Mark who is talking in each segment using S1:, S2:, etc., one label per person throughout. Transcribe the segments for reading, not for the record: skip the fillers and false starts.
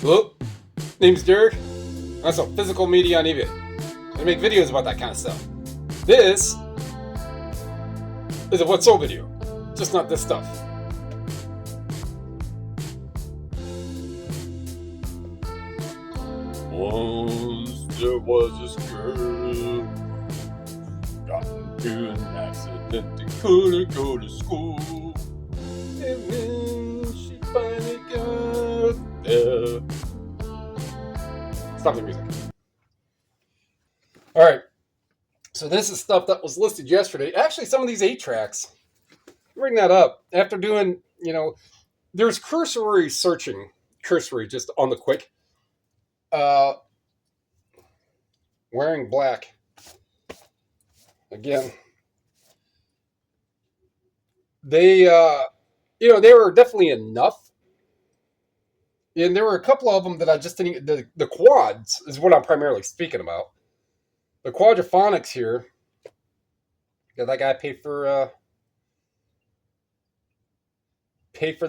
S1: Hello, name's Derek. I sell physical media on eBay. I make videos about that kind of stuff. This is a what's sold video, just not this stuff. Once there was this girl got into an accident and couldn't go to school. And then she finally got there. Stop the music. Alright, so this is stuff that was listed yesterday. Actually, some of these 8-tracks, bring that up. After doing, there's cursory searching, just on the quick. Wearing black. Again. They were definitely enough. And there were a couple of them that I just didn't. The quads is what I'm primarily speaking about. The quadraphonics here. Did that guy pay for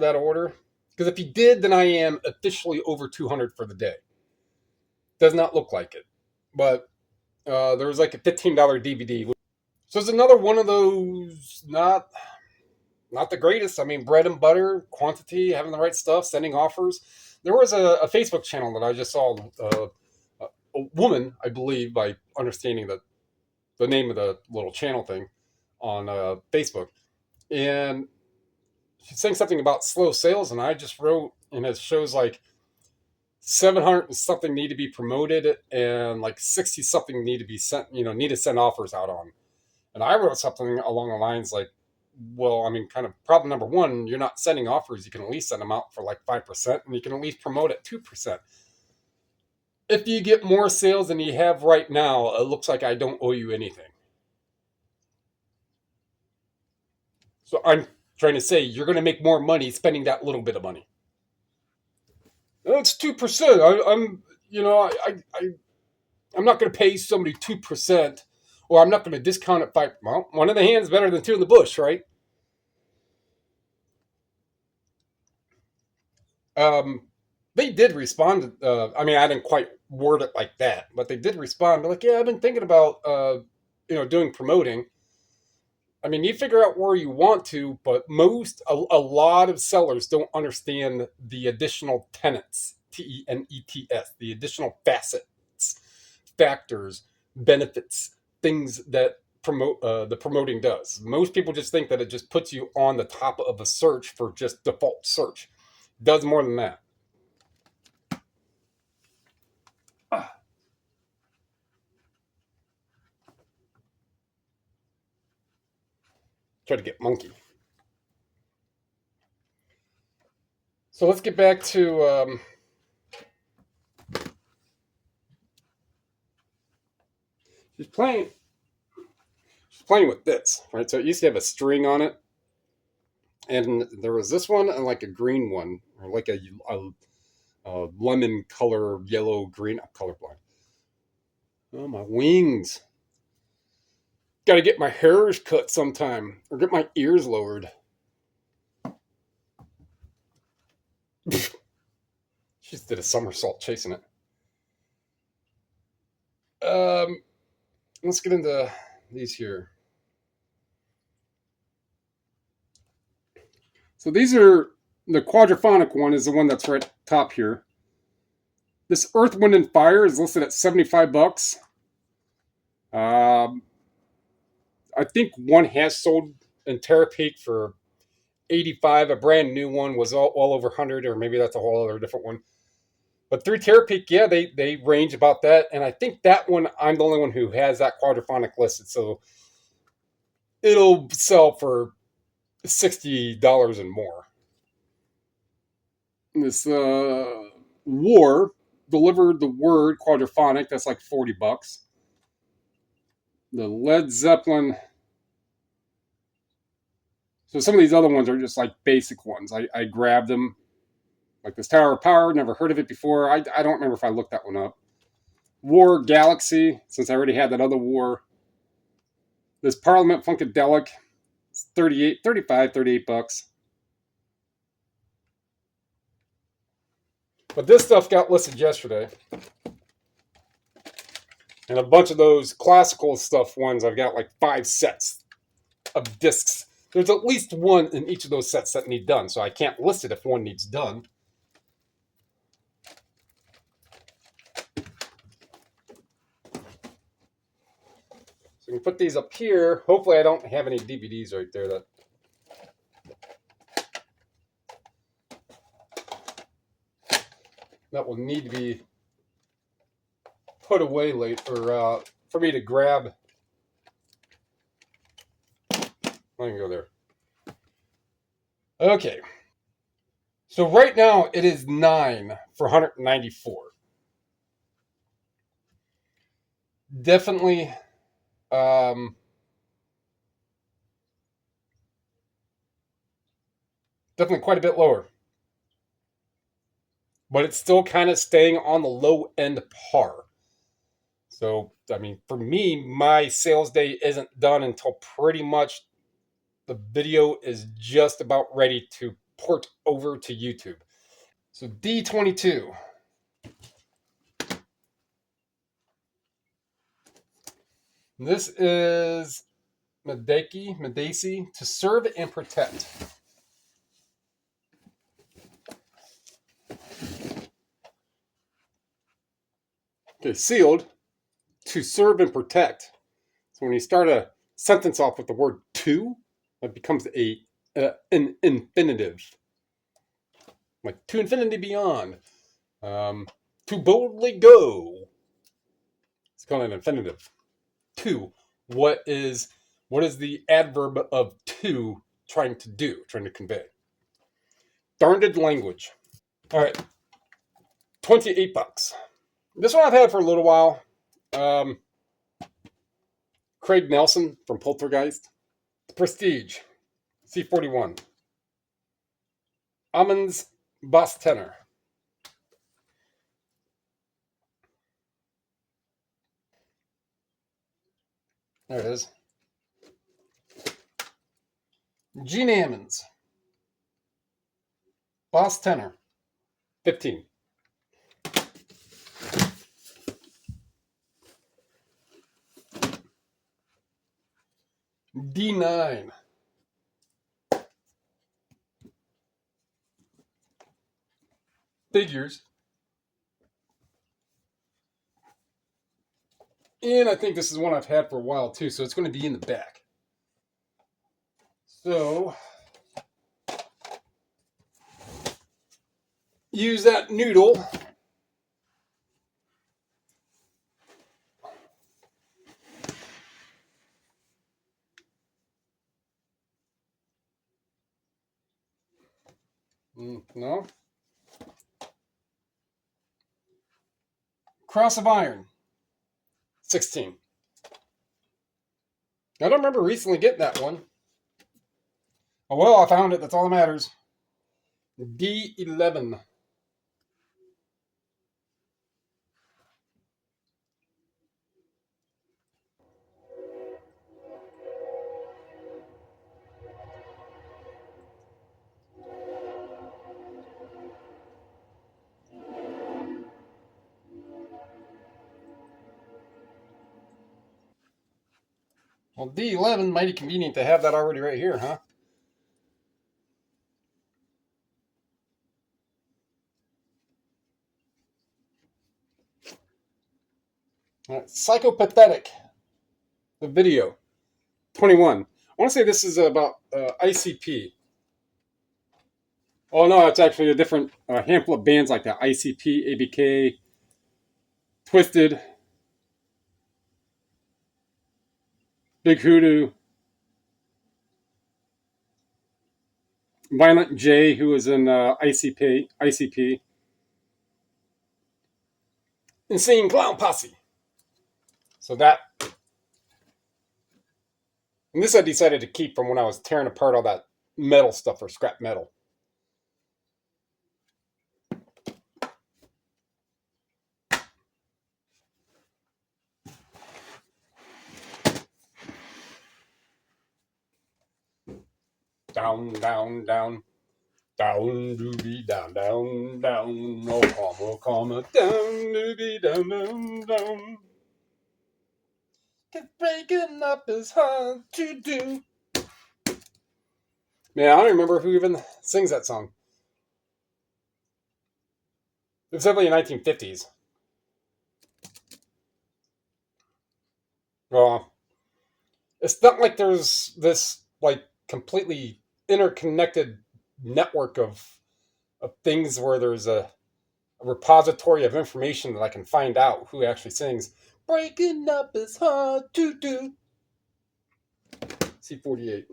S1: that order? Because if he did, then I am officially over 200 for the day. Does not look like it, but there was like a $15 DVD. So it's another one of those not the greatest. I mean, bread and butter, quantity, having the right stuff, sending offers. There was a Facebook channel that I just saw, a woman, I believe, by understanding the name of the little channel thing on Facebook. And she's saying something about slow sales, and I just wrote, and it shows like 700 and something need to be promoted, and like 60 something need to be sent, need to send offers out on. And I wrote something along the lines like, well, I mean, kind of problem number one, you're not sending offers. You can at least send them out for like 5%, and you can at least promote at 2%. If you get more sales than you have right now, it looks like I don't owe you anything. So I'm trying to say you're going to make more money spending that little bit of money. It's 2%. I'm not going to pay somebody 2%, or I'm not going to discount it 5%. Well, one in the hand is better than two in the bush, right? They did respond. I didn't quite word it like that, but they did respond. They're like, yeah, I've been thinking about, doing promoting. I mean, you figure out where you want to, but a lot of sellers don't understand the additional tenets, TENETS, the additional facets, factors, benefits, things that the promoting does. Most people just think that it just puts you on the top of a search for just default search. It does more than that. Try to get monkey. So let's get back to she's playing with this, right? So it used to have a string on it, and there was this one and like a green one, or like a lemon color, yellow, green. I'm colorblind. Oh, my wings. Got to get my hairs cut sometime, or get my ears lowered. She just did a somersault chasing it. Let's get into these here. So these are, the quadraphonic one is the one that's right top here. This Earth, Wind, and Fire is listed at $75. I think one has sold in Terapeak for $85. A brand new one was all over $100, or maybe that's a whole other different one. But through Terapeak, yeah, they range about that. And I think that one, I'm the only one who has that quadraphonic listed. So it'll sell for $60 and more. This War delivered the word quadraphonic. That's like $40. The Led Zeppelin. So some of these other ones are just like basic ones. I grabbed them. Like this Tower of Power, never heard of it before. I don't remember if I looked that one up. War Galaxy, since I already had that other War. This Parliament Funkadelic, it's $38. But this stuff got listed yesterday. And a bunch of those classical stuff ones, I've got like 5 sets of discs. There's at least one in each of those sets that need done, so I can't list it if one needs done. So we can put these up here. Hopefully I don't have any DVDs right there that will need to be put away later, for me to grab. I can go there. Okay. So right now it is 9 for 194. Definitely definitely quite a bit lower. But it's still kind of staying on the low end par. So, I mean, for me, my sales day isn't done until pretty much the video is just about ready to port over to YouTube. So D22. This is Medici, to serve and protect. Okay, sealed, to serve and protect. So when you start a sentence off with the word to, it becomes an infinitive. Like to infinity beyond. To boldly go. It's called an infinitive. To. What is the adverb of to trying to do, trying to convey? Darned language. All right. $28. This one I've had for a little while. Craig Nelson from Poltergeist. Prestige. C41. Ammons Bass Tenor. There it is. Gene Ammons. Bass Tenor. 15. D9. Figures. And I think this is one I've had for a while too, so it's going to be in the back. So, use that noodle. No. Cross of Iron. 16. I don't remember recently getting that one. Oh well, I found it. That's all that matters. D11. Well, D11, mighty convenient to have that already right here, huh? All right, Psychopathetic. The video. 21. I want to say this is about ICP. Oh no, it's actually a different handful of bands like that. ICP, ABK, Twisted, Big Hoodoo, Violent J, who was in ICP, Insane Clown Posse. So that, and this I decided to keep from when I was tearing apart all that metal stuff or scrap metal. Down, down, down. Down, doobie, down, down, down. Oh, comma, down, doobie, down, down, down. 'Cause breaking up is hard to do. Man, I don't remember who even sings that song. It was definitely the 1950s. Well, it's not like there's this like completely interconnected network of things where there's a repository of information that I can find out who actually sings. Breaking up is hard to do. C48.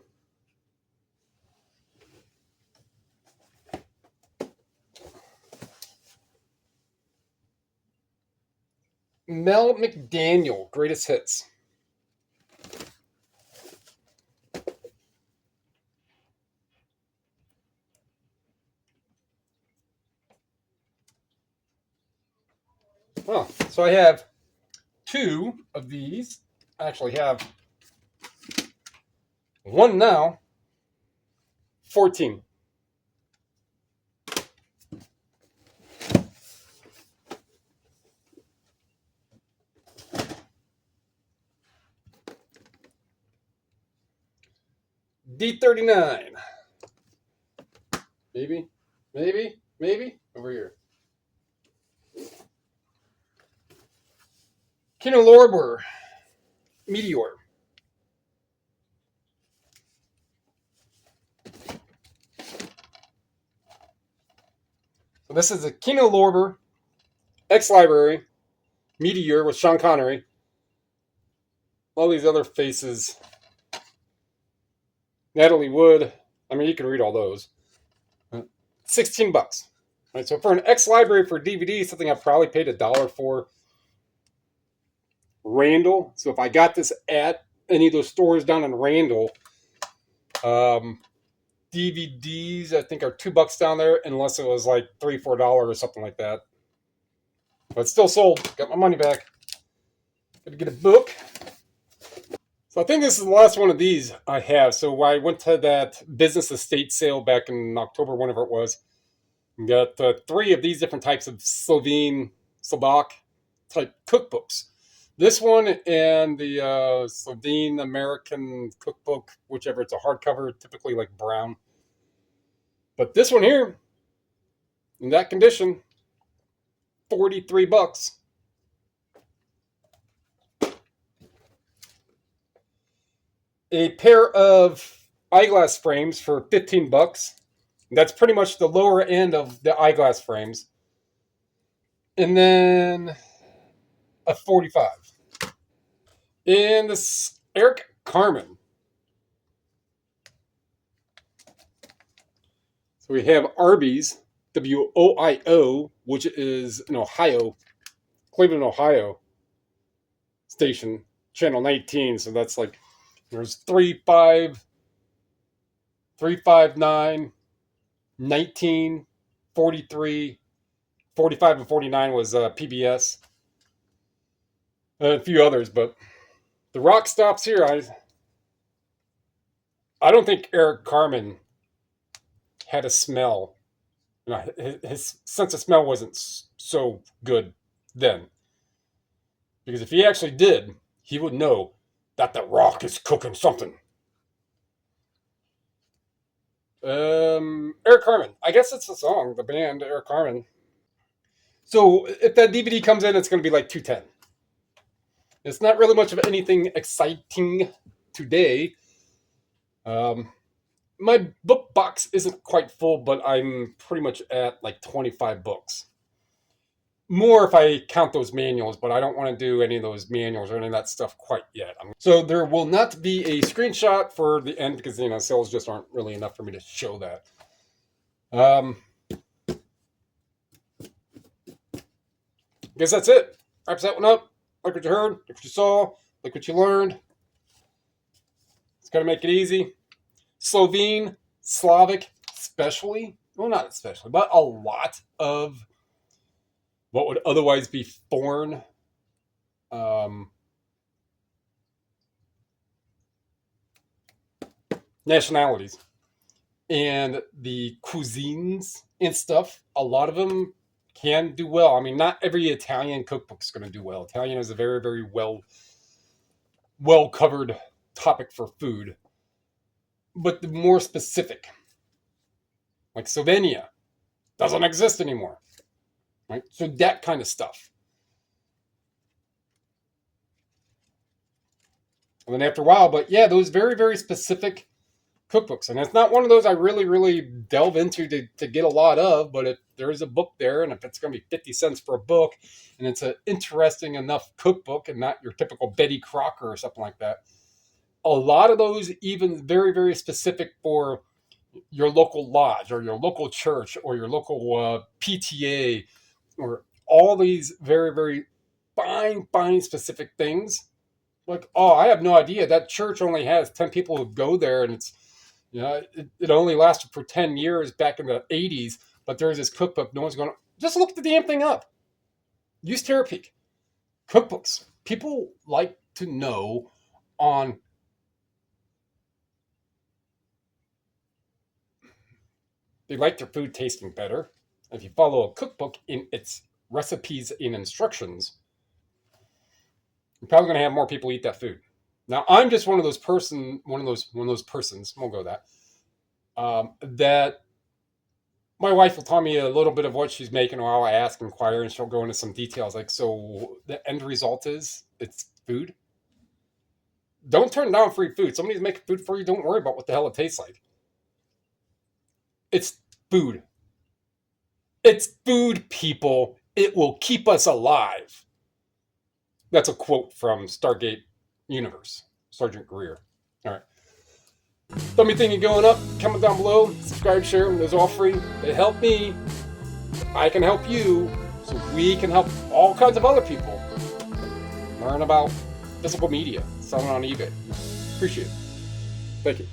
S1: Mel McDaniel, greatest hits. Oh, so I have two of these. I actually have one now. 14. D39. Maybe, maybe. Over here. Kino Lorber. Meteor. So this is a Kino Lorber X Library Meteor with Sean Connery. All these other faces. Natalie Wood. I mean, you can read all those. $16. Right, so for an X Library for DVD, something I probably paid $1 for. Randall. So if I got this at any of those stores down in Randall, DVDs I think are $2 down there, unless it was like $3-4 or something like that. But it's still sold. Got my money back. Got to get a book. So I think this is the last one of these I have. So I went to that business estate sale back in October, whenever it was. Got 3 of these different types of Slovak type cookbooks. This one and the Slovene American cookbook, whichever, it's a hardcover, typically like brown. But this one here, in that condition, $43. A pair of eyeglass frames for $15. That's pretty much the lower end of the eyeglass frames. And then a 45. And this Eric Carmen. So we have Arby's, WOIO, which is in Ohio, Cleveland, Ohio station, channel 19. So that's like, there's 35, 359, 19, 43, 45, and 49 was PBS. And a few others, but the rock stops here. I don't think Eric Carmen had a smell. You know, his sense of smell wasn't so good then. Because if he actually did, he would know that the rock is cooking something. Eric Carmen. I guess it's the song, the band, Eric Carmen. So if that DVD comes in, it's going to be like 210. It's not really much of anything exciting today. My book box isn't quite full, but I'm pretty much at like 25 books. More if I count those manuals, but I don't want to do any of those manuals or any of that stuff quite yet. So there will not be a screenshot for the end because, sales just aren't really enough for me to show that. Guess that's it. Wraps that one up. Like what you heard, like what you saw, like what you learned. It's going to make it easy. Slovene, Slavic, especially, well, not especially, but a lot of what would otherwise be foreign nationalities and the cuisines and stuff, a lot of them can do well. I mean, not every Italian cookbook is going to do well. Italian is a very, very well covered topic for food, but the more specific, like Slovenia, doesn't exist anymore, right? So that kind of stuff. And then after a while, but yeah, those very, very specific cookbooks. And it's not one of those I really, really delve into to get a lot of, but if there is a book there, and if it's going to be 50 cents for a book, and it's an interesting enough cookbook and not your typical Betty Crocker or something like that, a lot of those, even very, very specific for your local lodge or your local church or your local PTA, or all these very, very fine specific things. Like, oh, I have no idea. That church only has 10 people who go there, and it's, it only lasted for 10 years back in the 80s, but there's this cookbook. No one's going to just look the damn thing up. Use Terapeak. Cookbooks. People like to know on. They like their food tasting better. If you follow a cookbook in its recipes and instructions, you're probably going to have more people eat that food. Now, I'm just one of those persons. We'll go that. That my wife will tell me a little bit of what she's making while I ask and inquire, and she'll go into some details. Like, so the end result is it's food. Don't turn down free food. Somebody's making food for you. Don't worry about what the hell it tastes like. It's food. It's food, people. It will keep us alive. That's a quote from Stargate Universe, Sergeant Greer. All right. Tell me anything going up, comment down below, subscribe, share them. Those all free. They help me. I can help you, so we can help all kinds of other people learn about physical media, selling on eBay. Appreciate it. Thank you.